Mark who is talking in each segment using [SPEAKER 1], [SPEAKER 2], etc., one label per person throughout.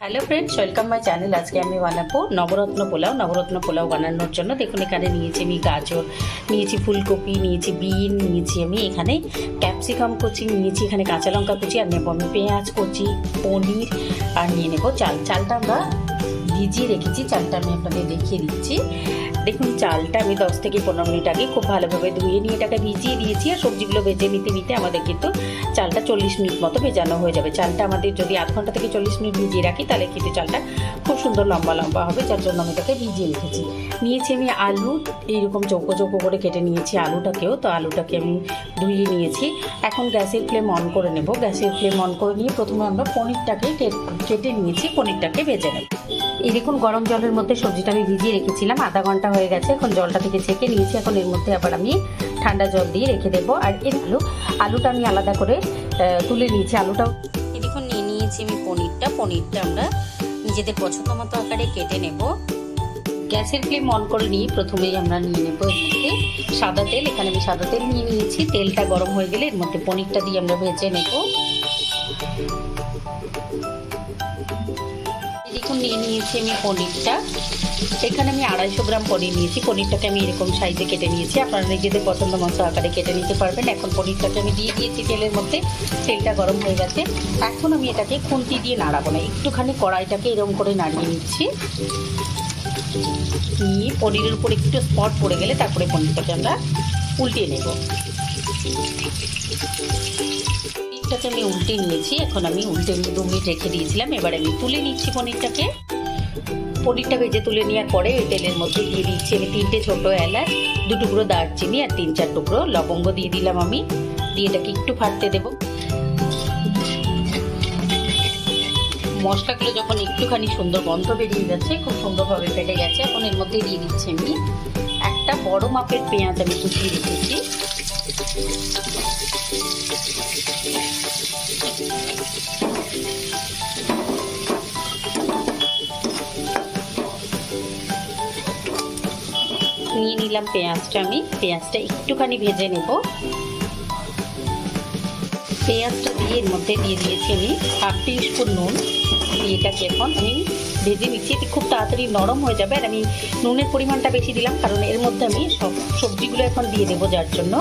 [SPEAKER 1] Hello friends, welcome my channel. আজকে আমি বানাবো নবরত্ন পোলাও বানানোর জন্য দেখুন এখানে নিয়েছি আমি গাজর, নিয়েছি ফুলকপি, নিয়েছি বিন, নিয়েছি আমি এখানে ক্যাপসিকাম কুচি, নিয়েছি এখানে কাঁচা লঙ্কা কুচি, আর নেবো আমি পেঁয়াজ কুচি, পনির, আর নিয়ে নেবো চালটা আমরা ভিজিয়ে রেখেছি। চালটা আমি আপনাদের দেখিয়ে দিচ্ছি। দেখুন চালটা আমি 10 থেকে 15 মিনিট আগে খুব ভালোভাবে ধুয়ে নিয়ে এটাকে ভিজিয়ে দিয়েছি। আর সবজিগুলো ভেজে নিতে আমাদের কিন্তু চালটা 40 মিনিট মতো ভেজানো হয়ে যাবে। চালটা আমাদের যদি আধ ঘন্টা থেকে 40 মিনিট ভিজিয়ে রাখি তাহলে কিন্তু চালটা খুব সুন্দর লম্বা হবে, যার জন্য আমি এটাকে ভিজিয়ে রেখেছি। নিয়েছি আমি আলু, এইরকম চৌকো করে কেটে নিয়েছি আলুটাকেও। তো আলুটাকে আমি ধুয়ে নিয়েছি। এখন গ্যাসের ফ্লেম অন করে নেব। গ্যাসের ফ্লেম অন করে নিয়ে প্রথমে আমরা পনিরটাকে কেটে নিয়েছি, পনিরটাকে ভেজে নেব। এই দেখুন গরম জলের মধ্যে সবজিটা আমি ভিজিয়ে রেখেছিলাম, আধা ঘন্টা হয়ে গেছে। এখন জলটা থেকে ছেঁকে নিয়েছি। এখন এর মধ্যে আবার আমি ঠান্ডা জল দিয়ে রেখে দেবো। আর এর আলুটা আমি আলাদা করে তুলে নিয়েছি। আলুটাও দেখুন নিয়ে নিয়েছি আমি পনিরটা আমরা নিজেদের পছন্দ মতো আকারে কেটে নেব। গ্যাসের ফ্লেম অন করে নিয়ে প্রথমেই আমরা নিয়ে নেব এর মধ্যে সাদা তেল। এখানে আমি সাদা তেল নিয়ে নিয়েছি। তেলটা গরম হয়ে গেলে এর মধ্যে পনিরটা দিয়ে আমরা ভেজে নেব। দেখুন নিয়ে নিয়েছি আমি পনিরটা। এখানে আমি 250 গ্রাম পনির নিয়েছি। পনিরটাকে আমি এরকম সাইজে কেটে নিয়েছি, আপনারা নিজেদের পছন্দ মতো আকারে কেটে নিতে পারবেন। এখন পনিরটাকে আমি দিয়ে দিয়েছি তেলের মধ্যে। তেলটা গরম হয়ে গেছে। এখন আমি এটাকে খুন্তি দিয়ে নাড়াবো না, একটুখানি কড়াইটাকে এরকম করে নাড়িয়ে নিচ্ছি। নিয়ে পনিরের উপর একটু স্পট পড়ে গেলে তারপরে পনিরটাকে আমরা উল্টিয়ে নেব। পনিরটাকে আমি উল্টে নিয়েছি। এখন আমি উল্টে 2 মিনিট রেখে দিয়েছিলাম। এবার আমি তুলে নিচ্ছি পনিরটাকে। পনিরটা ভেজে তুলে নেওয়ার পরে ওই তেলের মধ্যে দিয়ে দিচ্ছি আমি 3টে ছোটো এলাচ, 2 টুকরো দারচিনি, আর 3-4 টুকরো লবঙ্গ দিয়ে দিলাম আমি। দিয়ে এটাকে একটু ফাটতে দেবো। মশলাগুলো যখন একটুখানি সুন্দর গন্ধ বেরিয়ে যাচ্ছে, খুব সুন্দরভাবে ফেটে গেছে, এখন এর মধ্যে দিয়ে দিচ্ছি আমি একটা বড় মাপের পেঁয়াজ আমি কুচিয়ে রেখেছি। নিয়ে নিলাম পেঁয়াজটা। আমি পেঁয়াজটা একটুখানি ভেজে নেব। পেঁয়াজটা দিয়ে এর মধ্যে দিয়ে দিয়েছি আমি 1/2 টিস্পুন নুন। এটাকে এখন আমি ভেজে নিচ্ছি। এতে খুব তাড়াতাড়ি নরম হয়ে যাবে। আর আমি নুনের পরিমাণটা বেশি দিলাম কারণ এর মধ্যে আমি সব সবজিগুলো এখন দিয়ে দেবো, যার জন্য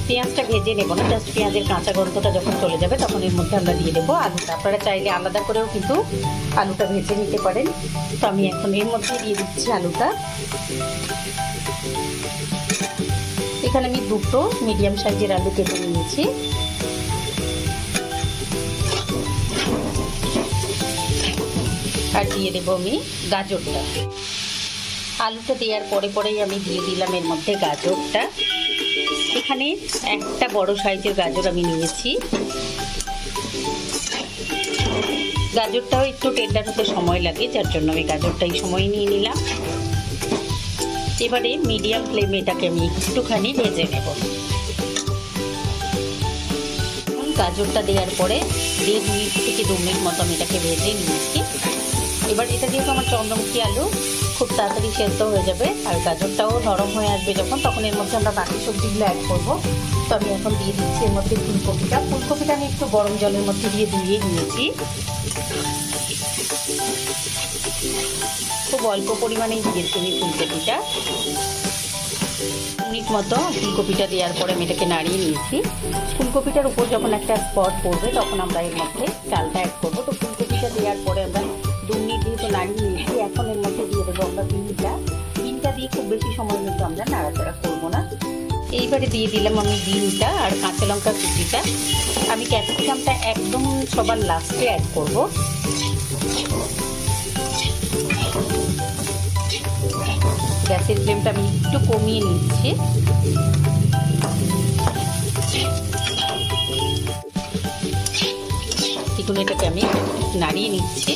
[SPEAKER 1] পেঁয়াজটা ভেজে নেব না, জাস্ট পেঁয়াজের কাঁচা গন্ধটা যখন চলে যাবে তখন এর মধ্যে আমরা দিয়ে দেবো আলুটা। আপনারা চাইলে আলাদা করেও কিন্তু আলুটা ভেজে নিতে পারেন। তো আমি এখন এর মধ্যে দিয়ে দিচ্ছি আলুটা। এখানে আমি 2টো মিডিয়াম সাইজের আলু কেটে নিয়েছি। আর দিয়ে দেবো আমি গাজরটা। আলুটা দেওয়ার পরেই আমি দিয়ে দিলাম এর মধ্যে গাজরটা। এখানে একটা বড় সাইজের গাজর আমি নিয়েছি। গাজরটাও একটু টেন্ডার হতে সময় লাগে, যার জন্য আমি গাজরটা এই সময় নিয়ে নিলাম। এবারে মিডিয়াম ফ্লেমে এটাকে আমি একটুখানি ভেজে নেব। গাজরটা দেওয়ার পরে 1.5 মিনিট থেকে 2 মিনিট মতো আমি এটাকে ভেজে নিয়েছি। এবার এটা যেহেতু আমার চন্দ্রমুখী আলু, খুব তাড়াতাড়ি সেদ্ধ হয়ে যাবে আর গাজরটাও নরম হয়ে আসবে যখন, তখন এর মধ্যে আমরা বাকি সবজিগুলো অ্যাড করব। তো আমি এখন দিয়ে দিচ্ছি এর মধ্যে ফুলকপিটা আমি একটু গরম জলের মধ্যে দিয়ে ধুয়ে নিয়েছি। খুব অল্প পরিমাণেই দিয়েছি আমি ফুলকপিটা। মিনিট মতো ফুলকপিটা দেওয়ার পরে আমি এটাকে নাড়িয়ে নিয়েছি। ফুলকপিটার উপর যখন একটা স্পট পড়বে তখন আমরা এর মধ্যে চালটা অ্যাড করবো। তো ফুলকপিটা দেওয়ার পরে আমরা 2 মিনিট যেহেতু নাড়িয়ে নিয়েছি, এখন এর মধ্যে দিয়ে দেবো আমরা বিনটা দিয়ে খুব বেশি সময় কিন্তু আমরা নাড়াচাড়া করবো না। এইবারে দিয়ে দিলাম আমি বিনটা আর কাঁচা লঙ্কা কুচিটা। আমি ক্যাপসিকামটা একদম সবার লাস্টে অ্যাড করব। গ্যাসের ফ্লেমটা আমি একটু কমিয়ে নিচ্ছি। দেখুন এটাকে আমি নাড়িয়ে নিচ্ছি।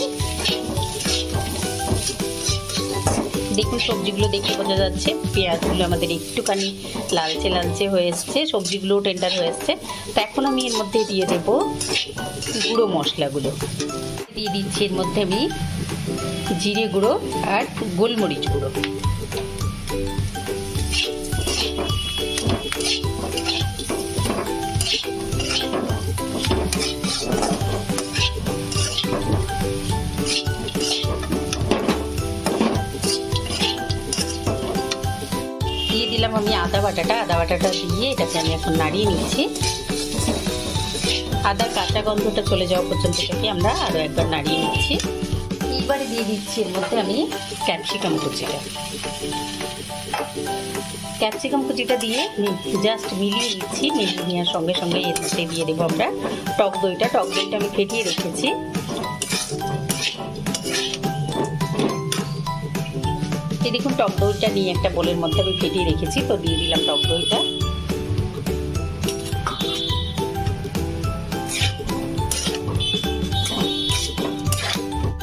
[SPEAKER 1] দেখুন সবজিগুলো দেখে বোঝা যাচ্ছে পেঁয়াজগুলো আমাদের একটুখানি লালচে হয়ে এসছে, সবজিগুলোও টেন্ডার হয়ে এসছে। তো এখন আমি এর মধ্যে দিয়ে দেব গুঁড়ো মশলাগুলো। দিয়ে দিচ্ছি এর মধ্যে আমি জিরে গুঁড়ো আর গোলমরিচ গুঁড়ো। আমি আদা বাটাটা দিয়ে এটাকে আমি এখন নাড়িয়ে নিচ্ছি। আদার কাঁচা গন্ধটা চলে যাওয়া পর্যন্ত এটাকে আমরা আরও একবার নাড়িয়ে নিচ্ছি। এইবারে দিয়ে দিচ্ছি এর মধ্যে আমি ক্যাপসিকাম কুচিটা দিয়ে জাস্ট মিলিয়ে দিচ্ছি। মিলিয়ে নেওয়ার সঙ্গে সঙ্গে এর মধ্যে দিয়ে দেবো আমরা টক দইটা আমি ফেটিয়ে রেখেছি। এই দেখুন টক দইটা নিয়ে একটা বোলের মধ্যে আমি ফেটিয়ে রেখেছি, তো দিয়ে দিলাম টক দইটা।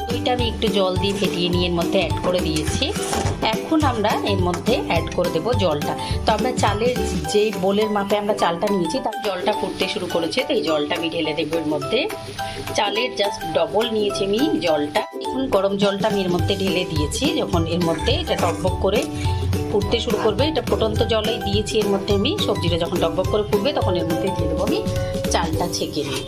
[SPEAKER 1] দইটা আমি একটু জল দিয়ে ফেটিয়ে নিয়ে এর মধ্যে অ্যাড করে দিয়েছি। এখন আমরা এর মধ্যে অ্যাড করে দেবো জলটা। তো আমরা চালের যে বোলের মাপে আমরা চালটা নিয়েছি তার জলটা ফুটতে শুরু করেছে, তো এই জলটা আমি ঢেলে দেবো এর মধ্যে। চালের জাস্ট ডবল নিয়েছি আমি জলটা। এখন গরম জলটা আমি এর মধ্যে ঢেলে দিয়েছি। যখন এর মধ্যে এটা টকবক করে ফুটতে শুরু করবে, এটা ফুটন্ত জলেই দিয়েছি এর মধ্যে আমি। সবজিটা যখন টকবক করে ফুটবে তখন এর মধ্যে দিয়ে দেবো আমি চালটা ছেঁকে নিই।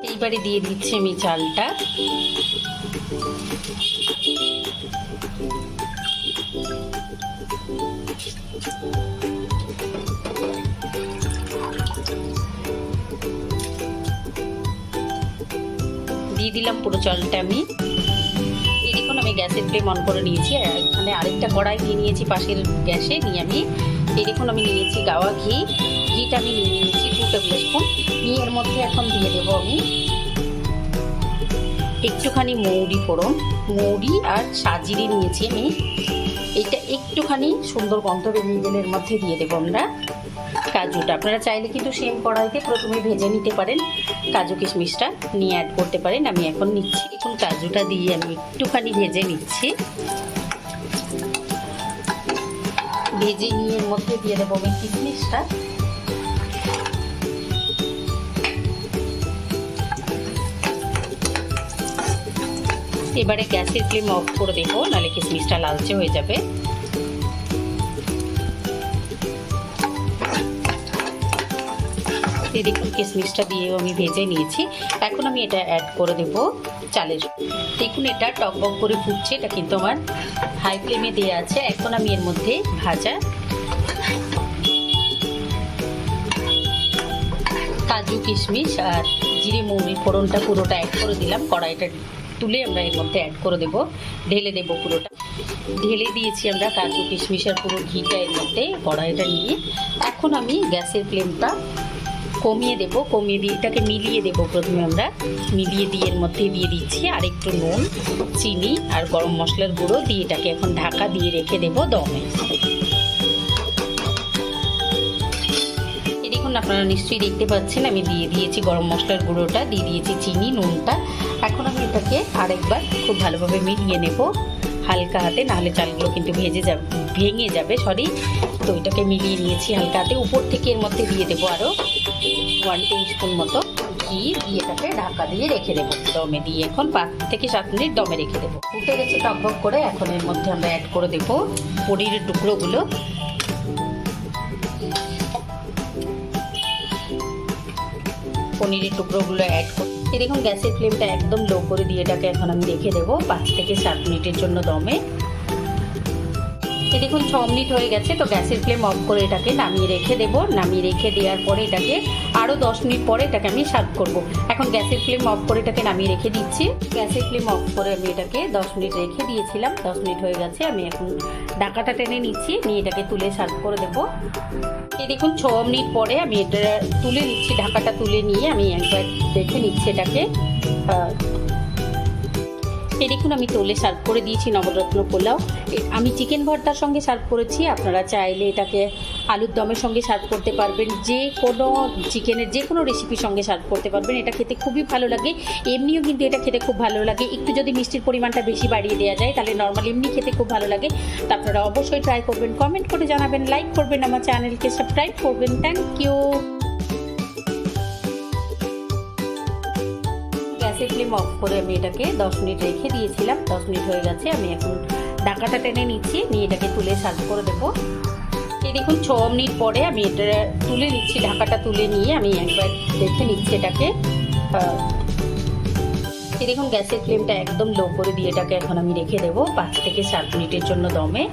[SPEAKER 1] এইবারে দিয়ে দিচ্ছি আমি চালটা। দিয়ে দিলাম পুরো চালটা আমি। এই দেখুন আমি গ্যাসের ফ্লেম অন করে নিয়েছি। এখানে আরেকটা কড়াই দিয়ে নিয়েছি পাশের গ্যাসে। নিয়ে আমি এই দেখুন আমি নিয়েছি গাওয়া ঘিটা আমি নিয়ে নিয়েছি 2 টেবিল স্পুন। নিয়ে এর মধ্যে এখন দিয়ে দেবো আমি একটুখানি মৌরি আর সাজিরে নিয়েছি আমি। এটা একটুখানি সুন্দর গন্ধ বেরিয়ে গেলে এর মধ্যে দিয়ে দেবো আমরা কাজুটা। আপনারা চাইলে কিন্তু সেম কড়াইতে প্রথমে ভেজে নিতে পারেন, কাজু কিশমিশটা নিয়ে অ্যাড করতে পারেন। আমি এখন নিচ্ছি, এখন কাজুটা দিয়ে আমি একটুখানি ভেজে নিচ্ছি। ভেজে নিয়ে এর মধ্যে দিয়ে দেবো আমি কিশমিশটা। এবারে গ্যাসের ফ্লেম অফ করে দেবো, নাহলে কিশমিশটা লালচে হয়ে যাবে। দেখুন কিশমিশটা দিয়েও আমি ভেজে নিয়েছি। এখন আমি এটা অ্যাড করে দেবো চালের। দেখুন এটা টকবক করে ফুটছে, এটা কিন্তু আমার হাই ফ্লেমে দেওয়া আছে। এখন আমি এর মধ্যে ভাজা কাজু কিশমিশ আর জিরে মৌরি ফোড়নটা পুরোটা অ্যাড করে দিলাম। কড়াইটা তুলে আমরা এর মধ্যে অ্যাড করে দেবো, ঢেলে দেবো পুরোটা। ঢেলে দিয়েছি আমরা কাজু কিশমিশের পুরো ঘিটা এর মধ্যে কড়াইটা নিয়ে। এখন আমি গ্যাসের ফ্লেমটা কমিয়ে দিয়ে এটাকে মিলিয়ে দেবো। প্রথমে আমরা মিলিয়ে দিয়ে এর মধ্যে দিয়ে দিচ্ছি আর একটু নুন, চিনি আর গরম মশলার গুঁড়ো দিয়ে এটাকে এখন ঢাকা দিয়ে রেখে দেবো দমে। দেখুন আপনারা নিশ্চয়ই দেখতে পাচ্ছেন আমি দিয়ে দিয়েছি গরম মশলার গুঁড়োটা, দিয়ে দিয়েছি চিনি, নুনটা। এখন আমি এটাকে আরেকবার খুব ভালোভাবে মিলিয়ে নেব হালকা হাতে, নাহলে চালগুলো কিন্তু ভেঙে যাবে। তো এটাকে মিলিয়ে নিয়েছি হালকা হাতে। উপর থেকে এর মধ্যে দিয়ে দেবো আরও 1 টিস্পুন মতো ঘি দিয়ে এটাকে ঢাকা দিয়ে রেখে দেবো দমে দিয়ে। এখন 5 থেকে 7 মিনিট দমে রেখে দেবো। ফুটে গেছে টকবক করে। এখন এর মধ্যে আমরা অ্যাড করে দেবো পনিরের টুকরোগুলো। অ্যাড করে দেখুন গ্যাসের ফ্লেমটা একদম লো করে দিয়ে এটাকে এখন আমি রেখে দেবো 5 থেকে 7 মিনিটের জন্য দমে। দেখুন 6 মিনিট হয়ে গেছে, তো গ্যাসের ফ্লেম অফ করে এটাকে নামিয়ে রেখে দেবো। নামিয়ে রেখে দেওয়ার পরে এটাকে আরও 10 মিনিট পরে এটাকে আমি সার্ভ করব। এখন গ্যাসের ফ্লেম অফ করে এটাকে নামিয়ে রেখে দিচ্ছি। গ্যাসের ফ্লেম অফ করে আমি এটাকে 10 মিনিট রেখে দিয়েছিলাম। 10 মিনিট হয়ে গেছে, আমি এখন ঢাকাটা টেনে নিচ্ছি, নিয়ে এটাকে তুলে সার্ভ করে দেবো। দেখুন 6 মিনিট পরে আমি এটা তুলে নিচ্ছি। ঢাকাটা তুলে নিয়ে আমি একবার দেখে নিচ্ছি এটাকে। দেখুন আমি তুলে সার্ভ করে দিয়েছি নবরত্ন পোলাও। আমি চিকেন ভর্তার সঙ্গে সার্ভ করেছি। আপনারা চাইলে এটাকে আলুর দমের সঙ্গে সার্ভ করতে পারবেন, যে কোনো চিকেনের যে কোনো রেসিপির সঙ্গে সার্ভ করতে পারবেন। এটা খেতে খুবই ভালো লাগে, এমনিও কিন্তু এটা খেতে খুব ভালো লাগে। একটু যদি মিষ্টির পরিমাণটা বেশি বাড়িয়ে দেওয়া যায় তাহলে নর্মাল এমনি খেতে খুব ভালো লাগে। তা আপনারা অবশ্যই ট্রাই করবেন, কমেন্ট করে জানাবেন, লাইক করবেন, আমার চ্যানেলকে সাবস্ক্রাইব করবেন। Thank you. গ্যাসের ফ্লেম অফ করে আমি এটাকে 10 মিনিট রেখে দিয়েছিলাম। 10 মিনিট হয়ে গেছে, আমি এখন ঢাকাটা টেনে নিচ্ছি, নিয়ে এটাকে তুলে সার্ভ করে দেবো। দেখুন 6 মিনিট পরে আমি এটা তুলে নিচ্ছি। ঢাকাটা তুলে নিয়ে আমি একবার দেখে নিচ্ছি এটাকে। দেখুন গ্যাসের ফ্লেমটা একদম লো করে দিয়ে এটাকে এখন আমি রেখে দেবো 5 থেকে 7 মিনিটের জন্য দমে।